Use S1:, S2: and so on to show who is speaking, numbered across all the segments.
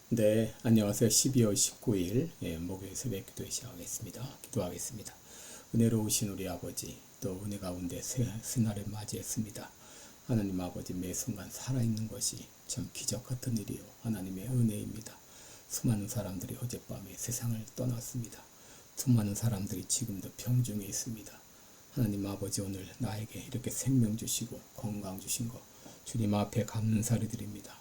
S1: 네, 안녕하세요. 12월 19일 목요일 새벽 기도회 시작하겠습니다. 기도하겠습니다. 은혜로우신 우리 아버지, 또 은혜 가운데 새날을 맞이했습니다. 하나님 아버지, 매 순간 살아있는 것이 참 기적 같은 일이요 하나님의 은혜입니다. 수많은 사람들이 어젯밤에 세상을 떠났습니다. 수많은 사람들이 지금도 병중에 있습니다. 하나님 아버지, 오늘 나에게 이렇게 생명 주시고 건강 주신 것 주님 앞에 감사를 드립니다.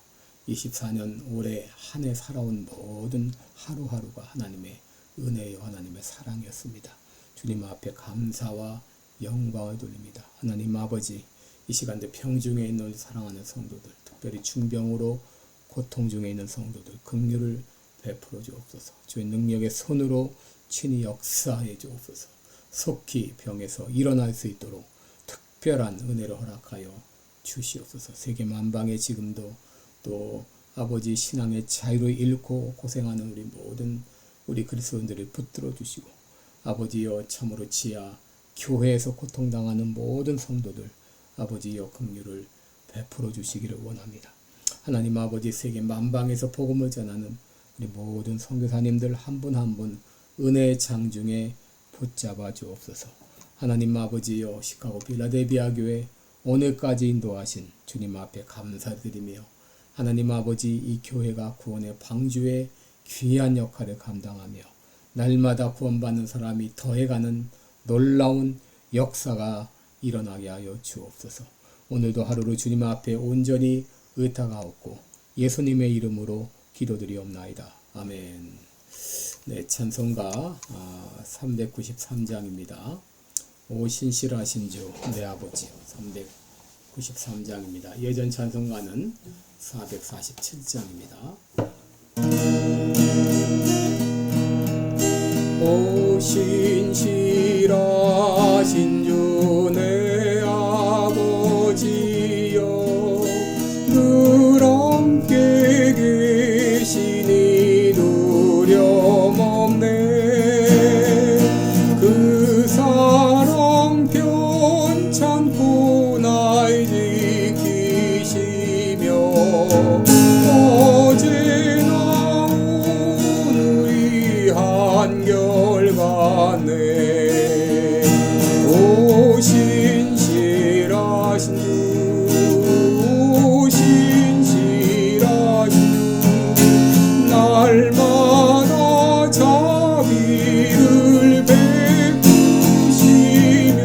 S1: 24년 올해 한 해 살아온 모든 하루하루가 하나님의 은혜요 하나님의 사랑이었습니다. 주님 앞에 감사와 영광을 돌립니다. 하나님 아버지, 이 시간대 병중에 있는 사랑하는 성도들, 특별히 중병으로 고통 중에 있는 성도들 긍휼을 베풀어 주옵소서. 주의 능력의 손으로 친히 역사해 주옵소서. 속히 병에서 일어날 수 있도록 특별한 은혜를 허락하여 주시옵소서. 세계 만방에 지금도 또 아버지 신앙의 자유를 잃고 고생하는 우리 모든 우리 그리스도인들을 붙들어 주시고, 아버지여 참으로 지하 교회에서 고통당하는 모든 성도들 아버지여 긍휼을 베풀어 주시기를 원합니다. 하나님 아버지, 세계 만방에서 복음을 전하는 우리 모든 선교사님들 한 분 한 분 은혜의 장중에 붙잡아 주옵소서. 하나님 아버지여, 시카고 필라델비아 교회 오늘까지 인도하신 주님 앞에 감사드리며, 하나님 아버지, 이 교회가 구원의 방주의 귀한 역할을 감당하며 날마다 구원받는 사람이 더해가는 놀라운 역사가 일어나게 하여 주옵소서. 오늘도 하루를 주님 앞에 온전히 의탁하옵고 예수님의 이름으로 기도드리옵나이다. 아멘. 네, 찬송가 393장입니다. 오 신실하신 주 내 아버지, 393장입니다. 예전 찬송가는 447장입니다. 오 신실하신 주 내 아버지여, 늘 함께 계시니 두려움없네. 그 사랑 편찮고 날 지키시며 어제나 오늘이 한결같네. 오 신실하신 주, 오 신실하신 주, 날마다 자비를 베푸시며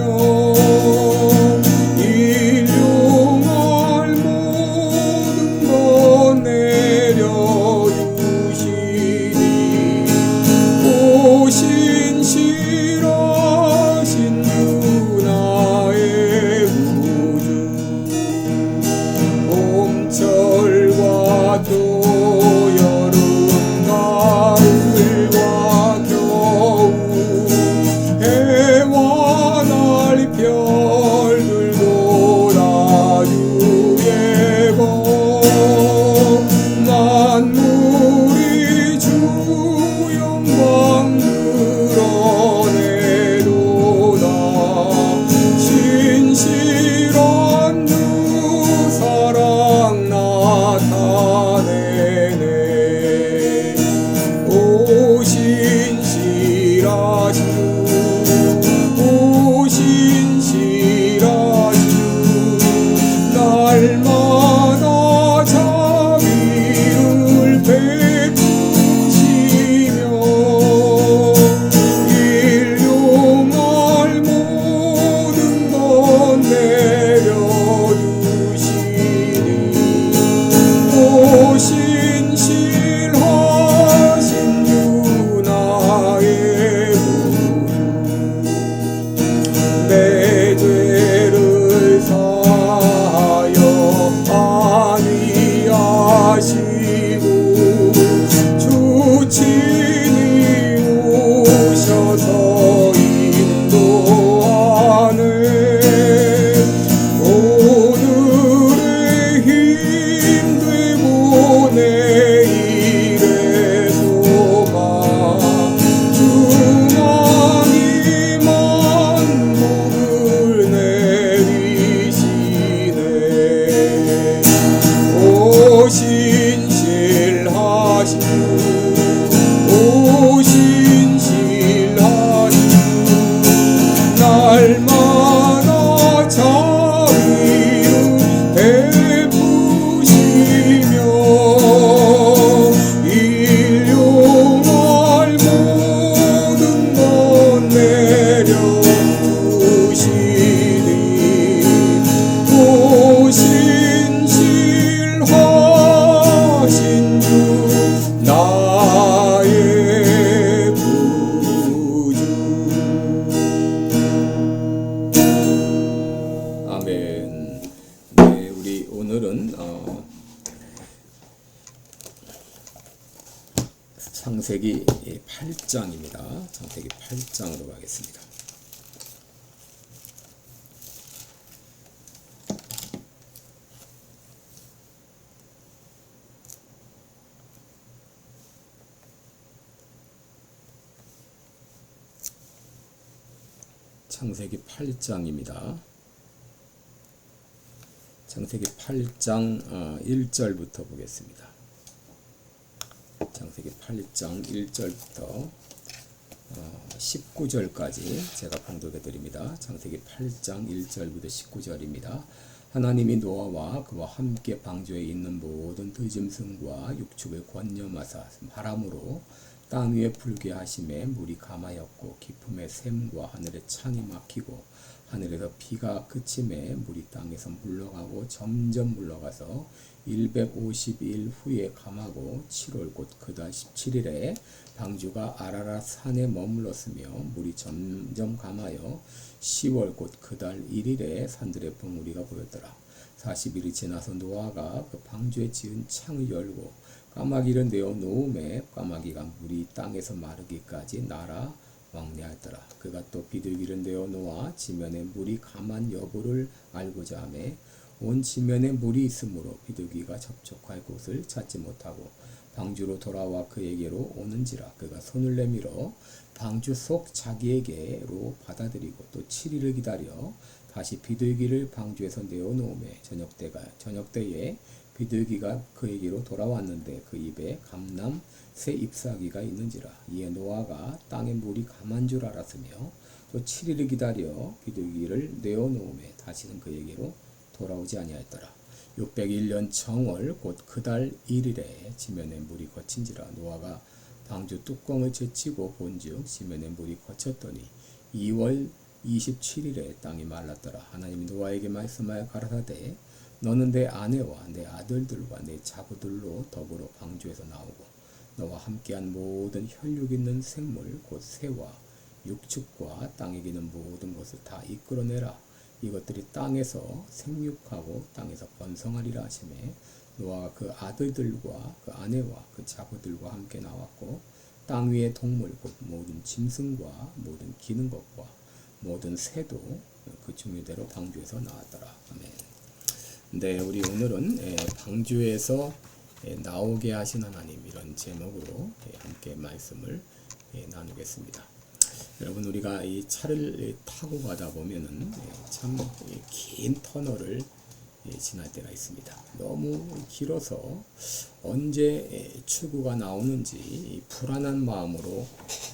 S1: 일용할 모든 것 내려주시니. 오 신실하신 주 나의 구주, 봄철과 또 여름 가을과 겨울, 해와 달 별들도 다 주의 복. 만물이 주 영광 드러내도다. 신실한 주 사랑 나타내네. 오 신실하신 주, 오 신실하신 주, 날마다 자비를 베푸시며 일용할 모든 것 내려주시니. 오 신실하신 주 나의 구주, 내 죄를 사하여 안위하시고 주 친히 오셔서 인도하네. 오늘의 힘되고 내일의 소망, 주만이 만복을 내리시네. 오 신 창세기 8장입니다. 창세기 8장으로 가겠습니다. 창세기 8장입니다. 창세기 8장 1절부터 보겠습니다. 창세기 8장 1절부터 19절까지 제가 봉독해 드립니다. 창세기 8장 1절부터 19절입니다. 하나님이 노아와 그와 함께 방주에 있는 모든 들짐승과 육축을 권념하사 바람으로 땅 위에 불게 하심에 물이 감하였고 깊음의 샘과 하늘의 창이 막히고 하늘에서 비가 그침에 물이 땅에서 물러가고 점점 물러가서 150일 후에 감하고 7월 곧 그달 17일에 방주가 아라랏 산에 머물렀으며 물이 점점 감하여 10월 곧 그달 1일에 산들의 봉우리가 보였더라. 40일이 지나서 노아가 그 방주에 지은 창을 열고 까마귀를 내어 놓음에 까마귀가 물이 땅에서 마르기까지 날아 왕래하였더라. 그가 또 비둘기를 내어 놓아 지면에 물이 감한 여부를 알고자 하매 온 지면에 물이 있으므로 비둘기가 접촉할 곳을 찾지 못하고 방주로 돌아와 그에게로 오는지라. 그가 손을 내밀어 방주 속 자기에게로 받아들이고 또 7일을 기다려 다시 비둘기를 방주에서 내어 놓음에 저녁때에 비둘기가 그에게로 돌아왔는데 그 입에 감람 새 잎사귀가 있는지라. 이에 노아가 땅에 물이 감한 줄 알았으며 또 7일을 기다려 비둘기를 내어 놓음에 다시는 그에게로 돌아오지 아니하였더라. 601년 정월 곧 그달 1일에 지면에 물이 거친지라. 노아가 방주 뚜껑을 제치고 본즉 지면에 물이 거쳤더니 2월 27일에 땅이 말랐더라. 하나님이 노아에게 말씀하여 가라사대 너는 내 아내와 내 아들들과 내 자부들로 더불어 방주에서 나오고 너와 함께한 모든 혈육 있는 생물 곧 새와 육축과 땅에 기는 모든 것을 다 이끌어내라. 이것들이 땅에서 생육하고 땅에서 번성하리라 하시매 노아가 그 아들들과 그 아내와 그 자부들과 함께 나왔고 땅 위의 동물 곧 모든 짐승과 모든 기는 것과 모든 새도 그 종류대로 방주에서 나왔더라. 아멘. 네, 우리 오늘은 방주에서 나오게 하신 하나님 이런 제목으로 함께 말씀을 나누겠습니다. 여러분 우리가 이 차를 타고 가다 보면은 참 긴 터널을 지날 때가 있습니다. 너무 길어서 언제 출구가 나오는지 불안한 마음으로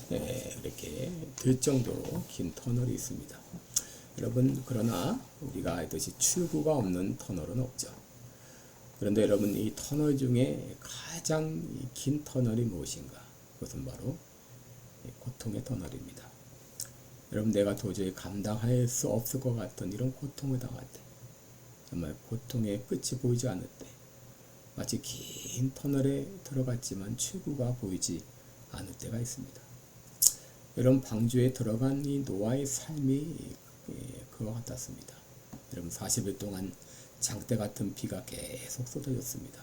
S1: 이렇게 들 정도로 긴 터널이 있습니다. 여러분 그러나 우리가 알듯이 출구가 없는 터널은 없죠. 그런데 여러분 이 터널 중에 가장 긴 터널이 무엇인가? 그것은 바로 고통의 터널입니다. 여러분 내가 도저히 감당할 수 없을 것 같은 이런 고통을 당할 때 정말 고통의 끝이 보이지 않을 때 마치 긴 터널에 들어갔지만 출구가 보이지 않을 때가 있습니다. 여러분 방주에 들어간 이 노아의 삶이 그와 같았습니다. 여러분 40일 동안 장대 같은 비가 계속 쏟아졌습니다.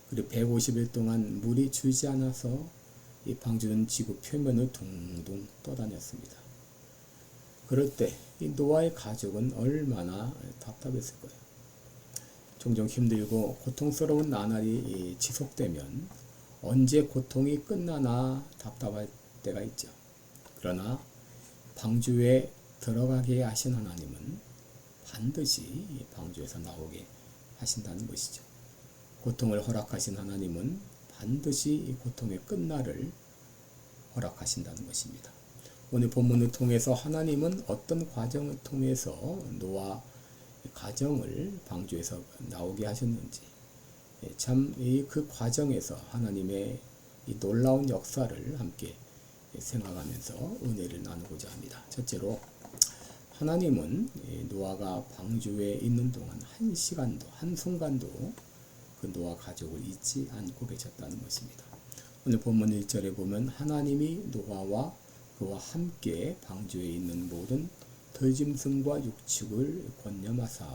S1: 그리고 150일 동안 물이 줄지 않아서 이 방주는 지구 표면을 둥둥 떠다녔습니다. 그럴 때 이 노아의 가족은 얼마나 답답했을 거예요. 종종 힘들고 고통스러운 나날이 지속되면 언제 고통이 끝나나 답답할 때가 있죠. 그러나 방주에 들어가게 하신 하나님은 반드시 방주에서 나오게 하신다는 것이죠. 고통을 허락하신 하나님은 반드시 이 고통의 끝날을 허락하신다는 것입니다. 오늘 본문을 통해서 하나님은 어떤 과정을 통해서 노아 가정을 방주에서 나오게 하셨는지 참 그 과정에서 하나님의 이 놀라운 역사를 함께 생각하면서 은혜를 나누고자 합니다. 첫째로 하나님은 노아가 방주에 있는 동안 한 시간도 한순간도 그 노아 가족을 잊지 않고 계셨다는 것입니다. 오늘 본문 1절에 보면 하나님이 노아와 그와 함께 방주에 있는 모든 들짐승과 육축을 권념하사.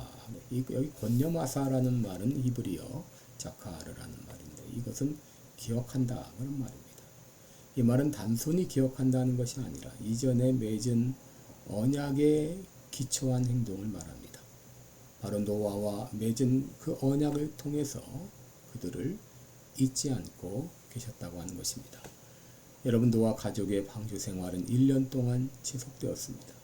S1: 여기 권념하사라는 말은 히브리어 자카르라는 말인데 이것은 기억한다 그런 말입니다. 이 말은 단순히 기억한다는 것이 아니라 이전에 맺은 언약에 기초한 행동을 말합니다. 바로 노아와 맺은 그 언약을 통해서 그들을 잊지 않고 계셨다고 하는 것입니다. 여러분, 노아 가족의 방주 생활은 1년 동안 지속되었습니다.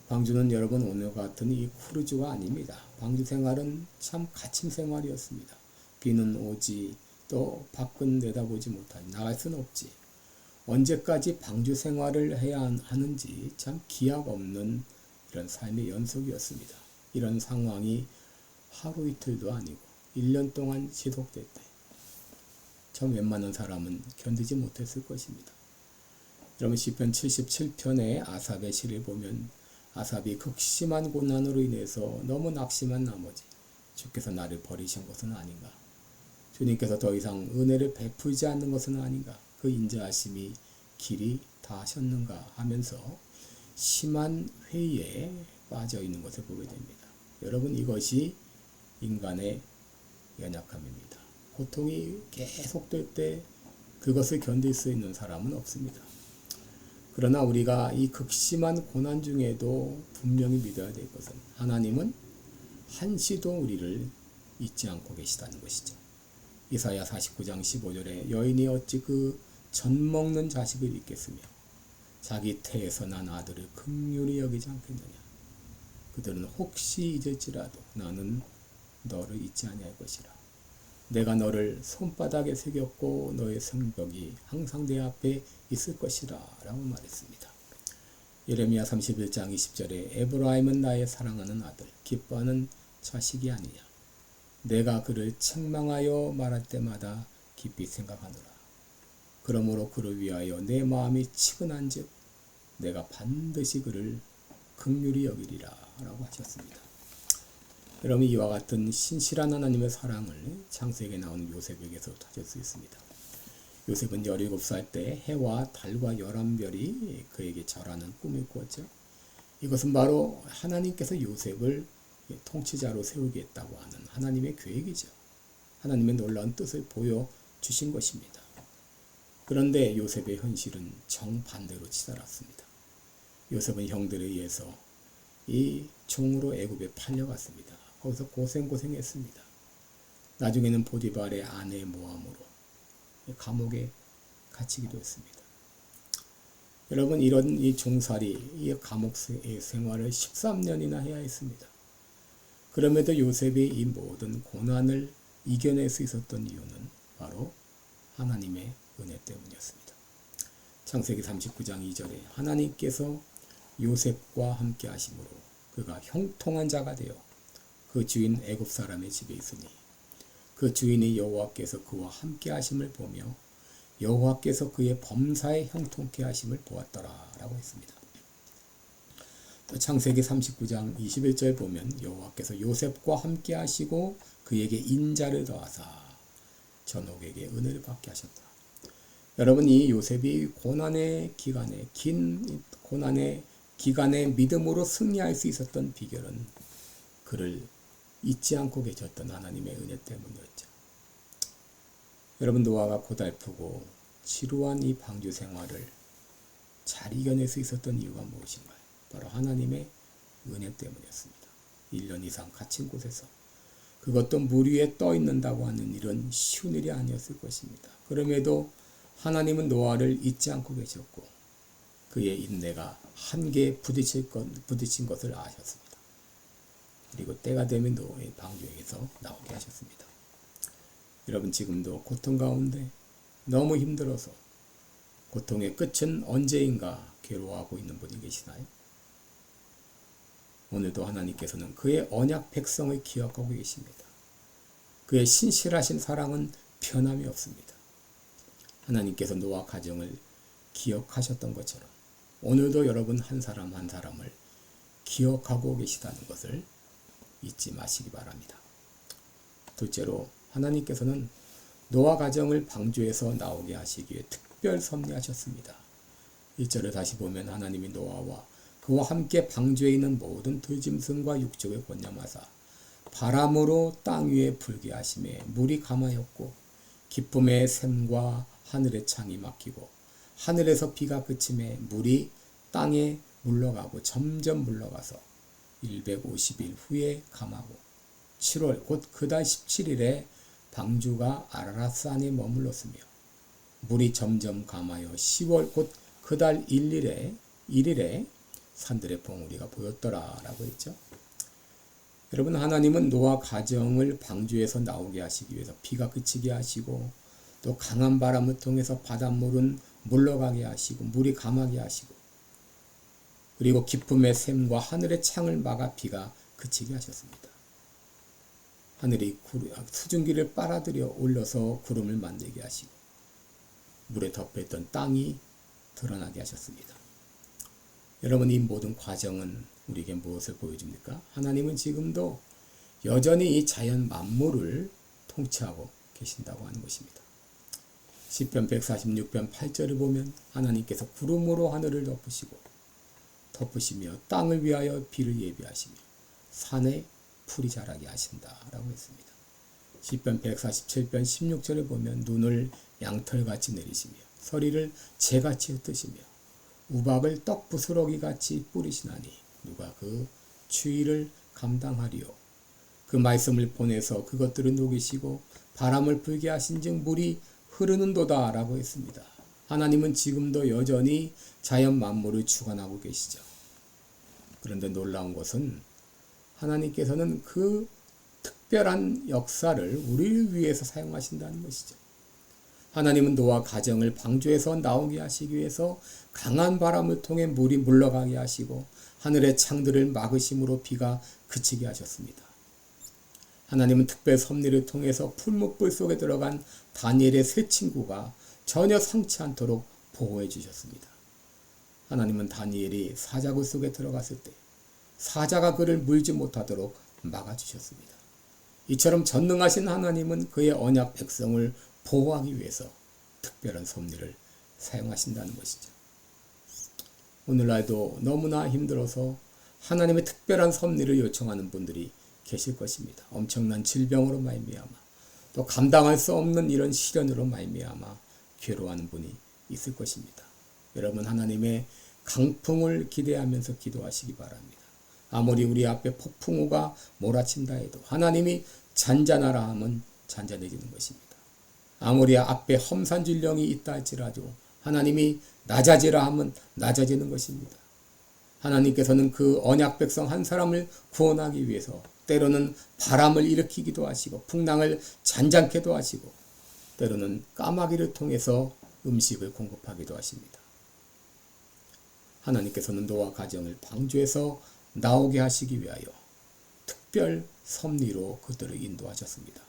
S1: 방주는 여러분 오늘 같은 이 크루즈가 아닙니다. 방주 생활은 참 갇힌 생활이었습니다. 비는 오지, 또 밖은 내다보지 못하니 나갈 수는 없지. 언제까지 방주 생활을 해야 하는지 참 기약 없는 이런 삶의 연속이었습니다. 이런 상황이 하루 이틀도 아니고 1년 동안 지속됐대. 참 웬만한 사람은 견디지 못했을 것입니다. 여러분, 시편 77편의 아삽의 시를 보면 아삽이 극심한 고난으로 인해서 너무 낙심한 나머지 주께서 나를 버리신 것은 아닌가, 주님께서 더 이상 은혜를 베풀지 않는 것은 아닌가, 그 인자하심이 길이 닿으셨는가 하면서 심한 회의에 빠져 있는 것을 보게 됩니다. 여러분, 이것이 인간의 연약함입니다. 고통이 계속될 때 그것을 견딜 수 있는 사람은 없습니다. 그러나 우리가 이 극심한 고난 중에도 분명히 믿어야 될 것은 하나님은 한시도 우리를 잊지 않고 계시다는 것이죠. 이사야 49장 15절에 여인이 어찌 그 젖 먹는 자식을 잊겠으며 자기 태에서 난 아들을 긍휼히 여기지 않겠느냐. 그들은 혹시 잊을지라도 나는 너를 잊지 아니할 것이라. 내가 너를 손바닥에 새겼고 너의 성벽이 항상 내 앞에 있을 것이라 라고 말했습니다. 예레미야 31장 20절에 에브라임은 나의 사랑하는 아들, 기뻐하는 자식이 아니냐. 내가 그를 책망하여 말할 때마다 깊이 생각하노라. 그러므로 그를 위하여 내 마음이 치근한즉 내가 반드시 그를 긍휼히 여기리라 라고 하셨습니다. 여러분, 이와 같은 신실한 하나님의 사랑을 창세기에 나오는 요셉에게서 찾을 수 있습니다. 요셉은 17살 때 해와 달과 11별이 그에게 절하는 꿈을 꾸었죠. 이것은 바로 하나님께서 요셉을 통치자로 세우겠다고 하는 하나님의 계획이죠. 하나님의 놀라운 뜻을 보여주신 것입니다. 그런데 요셉의 현실은 정반대로 치달았습니다. 요셉은 형들에 의해서 이 종으로 애굽에 팔려갔습니다. 거기서 고생했습니다. 나중에는 보디발의 아내의 모함으로 감옥에 갇히기도 했습니다. 여러분, 이런 이 종살이, 이 감옥 생활을 13년이나 해야 했습니다. 그럼에도 요셉이 이 모든 고난을 이겨낼 수 있었던 이유는 바로 하나님의 은혜 때문이었습니다. 창세기 39장 2절에 하나님께서 요셉과 함께 하심으로 그가 형통한 자가 되어 그 주인 애굽 사람의 집에 있으니 그 주인이 여호와께서 그와 함께 하심을 보며 여호와께서 그의 범사에 형통케 하심을 보았더라 라고 했습니다. 또 창세기 39장 21절 보면 여호와께서 요셉과 함께 하시고 그에게 인자를 더하사 전옥에게 은혜를 받게 하셨다. 여러분, 이 요셉이 고난의 기간에, 긴 고난의 기간에 믿음으로 승리할 수 있었던 비결은 그를 잊지 않고 계셨던 하나님의 은혜 때문이었죠. 여러분, 노아가 고달프고 지루한 이 방주 생활을 잘 이겨낼 수 있었던 이유가 무엇인가요? 바로 하나님의 은혜 때문이었습니다. 1년 이상 갇힌 곳에서, 그것도 물 위에 떠 있는다고 하는 일은 쉬운 일이 아니었을 것입니다. 그럼에도 하나님은 노아를 잊지 않고 계셨고 그의 인내가 한계에 부딪힌 것을 아셨습니다. 그리고 때가 되면 노아의 방주에게서 나오게 하셨습니다. 여러분, 지금도 고통 가운데 너무 힘들어서 고통의 끝은 언제인가 괴로워하고 있는 분이 계시나요? 오늘도 하나님께서는 그의 언약 백성을 기억하고 계십니다. 그의 신실하신 사랑은 변함이 없습니다. 하나님께서 노아 가정을 기억하셨던 것처럼 오늘도 여러분 한 사람 한 사람을 기억하고 계시다는 것을 잊지 마시기 바랍니다. 둘째로, 하나님께서는 노아 가정을 방주에서 나오게 하시기에 특별 섭리하셨습니다. 1절을 다시 보면 하나님이 노아와 그와 함께 방주에 있는 모든 들짐승과 육족을 권념하사 바람으로 땅 위에 불게 하심에 물이 감하였고 기쁨의 샘과 하늘의 창이 막히고 하늘에서 비가 그침에 물이 땅에 물러가고 점점 물러가서 150일 후에 감하고 7월 곧 그달 17일에 방주가 아라랏산에 머물렀으며 물이 점점 감하여 10월 곧 그달 1일에 산들의 봉우리가 보였더라 라고 했죠. 여러분, 하나님은 노아 가정을 방주에서 나오게 하시기 위해서 비가 그치게 하시고 또 강한 바람을 통해서 바닷물은 물러가게 하시고 물이 감하게 하시고 그리고 기쁨의 샘과 하늘의 창을 막아 비가 그치게 하셨습니다. 하늘이 수증기를 빨아들여 올려서 구름을 만들게 하시고 물에 덮여있던 땅이 드러나게 하셨습니다. 여러분, 이 모든 과정은 우리에게 무엇을 보여줍니까? 하나님은 지금도 여전히 이 자연 만물을 통치하고 계신다고 하는 것입니다. 시편 146편 8절을 보면 하나님께서 구름으로 하늘을 덮으시며 땅을 위하여 비를 예비하시며 산에 풀이 자라게 하신다라고 했습니다. 시편 147편 16절을 보면 눈을 양털같이 내리시며 서리를 재같이 흩으시며 우박을 떡 부스러기같이 뿌리시나니 누가 그 추위를 감당하리요. 그 말씀을 보내서 그것들을 녹이시고 바람을 불게 하신즉 물이 흐르는도다 라고 했습니다. 하나님은 지금도 여전히 자연 만물을 주관하고 계시죠. 그런데 놀라운 것은 하나님께서는 그 특별한 역사를 우리를 위해서 사용하신다는 것이죠. 하나님은 노아 가정을 방주에서 나오게 하시기 위해서 강한 바람을 통해 물이 물러가게 하시고 하늘의 창들을 막으심으로 비가 그치게 하셨습니다. 하나님은 특별 섭리를 통해서 풀무불 속에 들어간 다니엘의 세 친구가 전혀 상치 않도록 보호해 주셨습니다. 하나님은 다니엘이 사자굴 속에 들어갔을 때 사자가 그를 물지 못하도록 막아주셨습니다. 이처럼 전능하신 하나님은 그의 언약 백성을 보호하기 위해서 특별한 섭리를 사용하신다는 것이죠. 오늘날도 너무나 힘들어서 하나님의 특별한 섭리를 요청하는 분들이 계실 것입니다. 엄청난 질병으로 말미암아 또 감당할 수 없는 이런 시련으로 말미암아 괴로워하는 분이 있을 것입니다. 여러분, 하나님의 강풍을 기대하면서 기도하시기 바랍니다. 아무리 우리 앞에 폭풍우가 몰아친다 해도 하나님이 잔잔하라 하면 잔잔해지는 것입니다. 아무리 앞에 험산질령이 있다 할지라도 하나님이 낮아지라 하면 낮아지는 것입니다. 하나님께서는 그 언약 백성 한 사람을 구원하기 위해서 때로는 바람을 일으키기도 하시고 풍랑을 잔잔케도 하시고 때로는 까마귀를 통해서 음식을 공급하기도 하십니다. 하나님께서는 노아 가정을 방주에서 나오게 하시기 위하여 특별 섭리로 그들을 인도하셨습니다.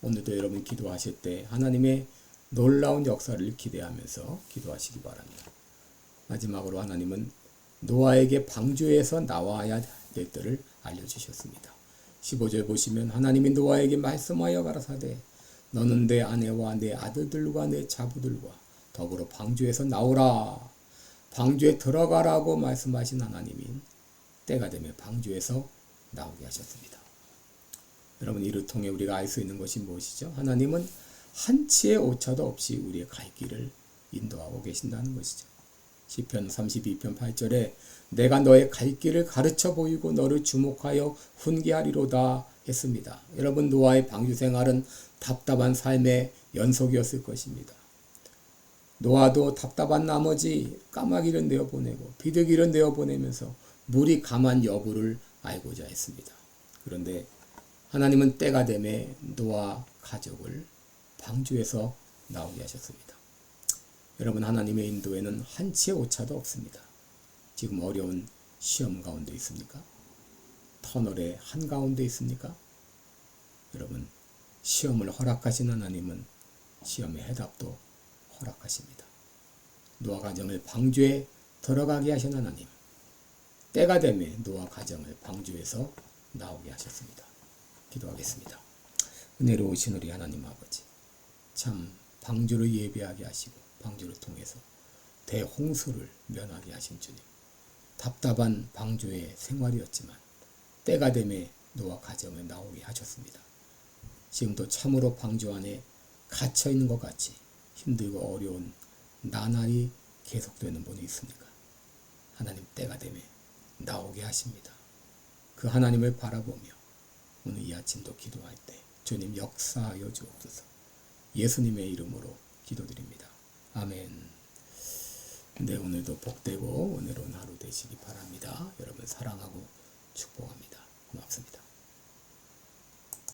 S1: 오늘도 여러분 기도하실 때 하나님의 놀라운 역사를 기대하면서 기도하시기 바랍니다. 마지막으로 하나님은 노아에게 방주에서 나와야 될 때를 알려주셨습니다. 15절 보시면 하나님이 노아에게 말씀하여 가라사대 너는 내 아내와 내 아들들과 내 자부들과 더불어 방주에서 나오라. 방주에 들어가라고 말씀하신 하나님이 때가 되면 방주에서 나오게 하셨습니다. 여러분, 이를 통해 우리가 알 수 있는 것이 무엇이죠? 하나님은 한치의 오차도 없이 우리의 갈 길을 인도하고 계신다는 것이죠. 시편 32편 8절에 내가 너의 갈 길을 가르쳐 보이고 너를 주목하여 훈계하리로다 했습니다. 여러분, 노아의 방주 생활은 답답한 삶의 연속이었을 것입니다. 노아도 답답한 나머지 까마귀를 내어보내고 비둘기를 내어보내면서 물이 감한 여부를 알고자 했습니다. 그런데 하나님은 때가 되매 노아 가족을 방주에서 나오게 하셨습니다. 여러분, 하나님의 인도에는 한치의 오차도 없습니다. 지금 어려운 시험 가운데 있습니까? 터널의 한가운데 있습니까? 여러분, 시험을 허락하신 하나님은 시험의 해답도 허락하십니다. 노아 가정을 방주에 들어가게 하신 하나님, 때가 되매 노아 가정을 방주에서 나오게 하셨습니다. 기도하겠습니다. 은혜로우신 우리 하나님 아버지, 참 방주를 예비하게 하시고 방주를 통해서 대홍수를 면하게 하신 주님, 답답한 방주의 생활이었지만 때가 되매 노아 가정을 나오게 하셨습니다. 지금도 참으로 방주 안에 갇혀있는 것 같이 힘들고 어려운 나날이 계속되는 분이 있습니까? 하나님 때가 되면 나오게 하십니다. 그 하나님을 바라보며 오늘 이 아침도 기도할 때 주님 역사하여 주옵소서. 예수님의 이름으로 기도드립니다. 아멘. 네, 오늘도 복되고 은혜로운 하루 되시기 바랍니다. 여러분 사랑하고 축복합니다. 고맙습니다.